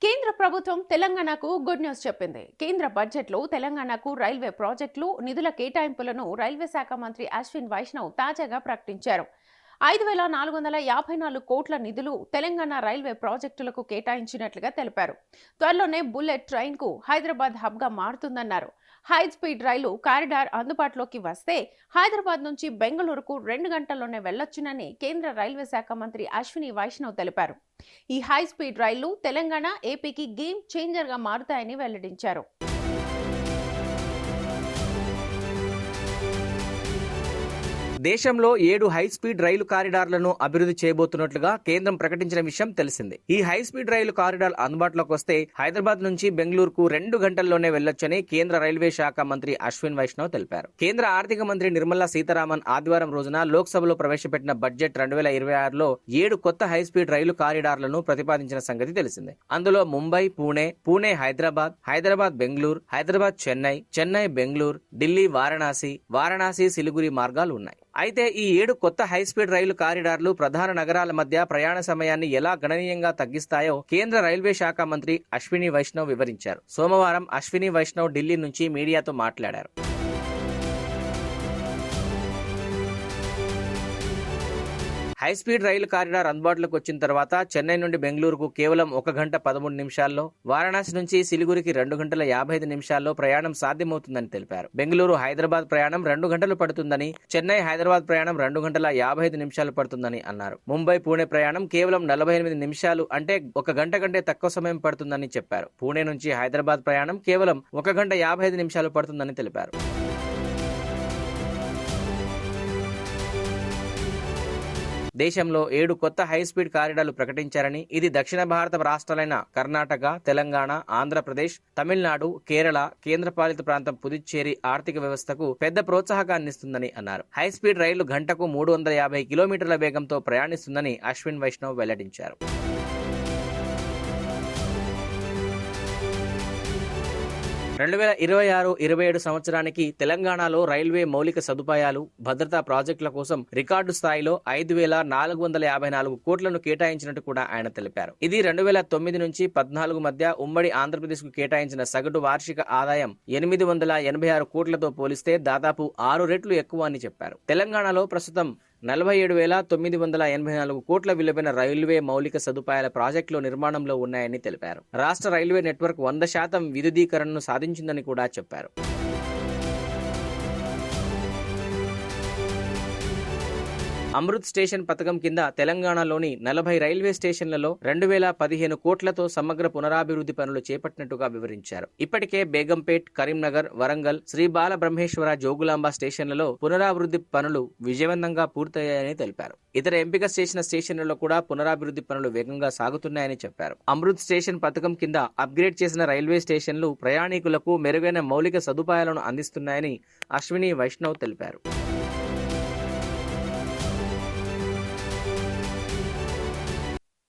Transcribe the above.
కేంద్ర ప్రభుత్వం తెలంగాణకు గుడ్ న్యూస్ చెప్పింది. కేంద్ర బడ్జెట్లో తెలంగాణకు రైల్వే ప్రాజెక్టులు నిధుల కేటాయింపులను రైల్వే శాఖ మంత్రి అశ్విన్ వైష్ణవ్ తాజాగా ప్రకటించారు. 5,454 కోట్ల నిధులు తెలంగాణ రైల్వే ప్రాజెక్టులకు కేటాయించినట్లుగా తెలిపారు. త్వరలోనే బుల్లెట్ ట్రైన్కు హైదరాబాద్ హబ్గా మారుతుందన్నారు. హై స్పీడ్ రైలు కారిడార్ అందుబాటులోకి వస్తే హైదరాబాద్ నుంచి బెంగళూరుకు 2 గంటల్లోనే వెళ్లొచ్చునని కేంద్ర రైల్వే శాఖ మంత్రి అశ్విని వైష్ణవ్ తెలిపారు. ఈ హై స్పీడ్ రైళ్లు తెలంగాణ, ఏపీకి గేమ్ చేంజర్ గా మారుతాయని వెల్లడించారు. దేశంలో 7 హై స్పీడ్ రైలు కారిడార్లను అభివృద్ధి చేయబోతున్నట్లుగా కేంద్రం ప్రకటించిన విషయం తెలిసిందే. ఈ హై స్పీడ్ రైలు కారిడార్ అందుబాటులోకి వస్తే హైదరాబాద్ నుంచి బెంగళూరుకు 2 గంటల్లోనే వెళ్లొచ్చని కేంద్ర రైల్వే శాఖ మంత్రి అశ్విన్ వైష్ణవ్ తెలిపారు. కేంద్ర ఆర్థిక మంత్రి నిర్మలా సీతారామన్ ఆదివారం రోజున లోక్సభలో ప్రవేశపెట్టిన బడ్జెట్ 2026లో 7 కొత్త హై స్పీడ్ రైలు కారిడార్లను ప్రతిపాదించిన సంగతి తెలిసిందే. అందులో ముంబై పూణే, పూణే హైదరాబాద్, హైదరాబాద్ బెంగళూరు, హైదరాబాద్ చెన్నై, చెన్నై బెంగళూరు, ఢిల్లీ వారణాసి, వారణాసి సిలిగురి మార్గాలు ఉన్నాయి. అయితే ఈ 7 కొత్త హై స్పీడ్ రైలు కారిడార్లు ప్రధాన నగరాల మధ్య ప్రయాణ సమయాన్ని ఎలా గణనీయంగా తగ్గిస్తాయో కేంద్ర రైల్వే శాఖ మంత్రి అశ్విని వైష్ణవ్ వివరించారు. సోమవారం అశ్విని వైష్ణవ్ ఢిల్లీ నుంచి మీడియాతో మాట్లాడారు. హై స్పీడ్ రైలు కారిడార్ అందుబాటులోకి వచ్చిన తర్వాత చెన్నై నుండి బెంగళూరుకు కేవలం 1 గంట 13 నిమిషాల్లో, వారణాసి నుంచి సిలిగురికి 2 గంటల 55 నిమిషాల్లో ప్రయాణం సాధ్యమవుతుందని తెలిపారు. బెంగళూరు హైదరాబాద్ ప్రయాణం 2 గంటలు పడుతుందని, చెన్నై హైదరాబాద్ ప్రయాణం 2 గంటల 55 నిమిషాలు పడుతుందని అన్నారు. ముంబై పూణే ప్రయాణం కేవలం 48 నిమిషాలు, అంటే 1 గంట కంటే తక్కువ సమయం పడుతుందని చెప్పారు. పూణే నుంచి హైదరాబాద్ ప్రయాణం కేవలం 1 గంట 55 నిమిషాలు పడుతుందని తెలిపారు. దేశంలో 7 కొత్త హై స్పీడ్ కారిడార్లు ప్రకటించారని, ఇది దక్షిణ భారత రాష్ట్రాలైన కర్ణాటక, తెలంగాణ, ఆంధ్రప్రదేశ్, తమిళనాడు, కేరళ, కేంద్రపాలిత ప్రాంతం పుదుచ్చేరి ఆర్థిక వ్యవస్థకు పెద్ద ప్రోత్సాహకాన్నిస్తుందని అన్నారు. హై స్పీడ్ రైలు గంటకు 350 కిలోమీటర్ల వేగంతో ప్రయాణిస్తుందని అశ్విన్ వైష్ణవ్ వెల్లడించారు. 2026-27 సంవత్సరానికి తెలంగాణలో రైల్వే మౌలిక సదుపాయాలు, భద్రతా ప్రాజెక్టుల కోసం రికార్డు స్థాయిలో 5,454 కోట్లను కేటాయించినట్టు కూడా ఆయన తెలిపారు. ఇది 2009 నుంచి 14 మధ్య ఉమ్మడి ఆంధ్రప్రదేశ్ కు కేటాయించిన సగటు వార్షిక ఆదాయం 886 కోట్లతో పోలిస్తే దాదాపు 6 రెట్లు ఎక్కువ అని చెప్పారు. తెలంగాణలో ప్రస్తుతం 47,984 కోట్ల విలువైన రైల్వే మౌలిక సదుపాయాల ప్రాజెక్టులు నిర్మాణంలో ఉన్నాయని తెలిపారు. రాష్ట్ర రైల్వే నెట్వర్క్ 100% విద్యుదీకరణను సాధించిందని కూడా చెప్పారు. అమృత్ స్టేషన్ పథకం కింద తెలంగాణలోని 40 రైల్వే స్టేషన్లలో 2015 కోట్లతో సమగ్ర పునరాభివృద్ధి పనులు చేపట్టినట్టుగా వివరించారు. ఇప్పటికే బేగంపేట్, కరీంనగర్, వరంగల్, శ్రీ బాల బ్రహ్మేశ్వర, జోగులాంబ స్టేషన్లలో పునరాభివృద్ధి పనులు విజయవంతంగా పూర్తయ్యాయని తెలిపారు. ఇతర ఎంపిక చేసిన స్టేషన్లలో కూడా పునరాభివృద్ధి పనులు వేగంగా సాగుతున్నాయని చెప్పారు. అమృత్ స్టేషన్ పథకం కింద అప్గ్రేడ్ చేసిన రైల్వే స్టేషన్లు ప్రయాణికులకు మెరుగైన మౌలిక సదుపాయాలను అందిస్తున్నాయని అశ్విని వైష్ణవ్ తెలిపారు.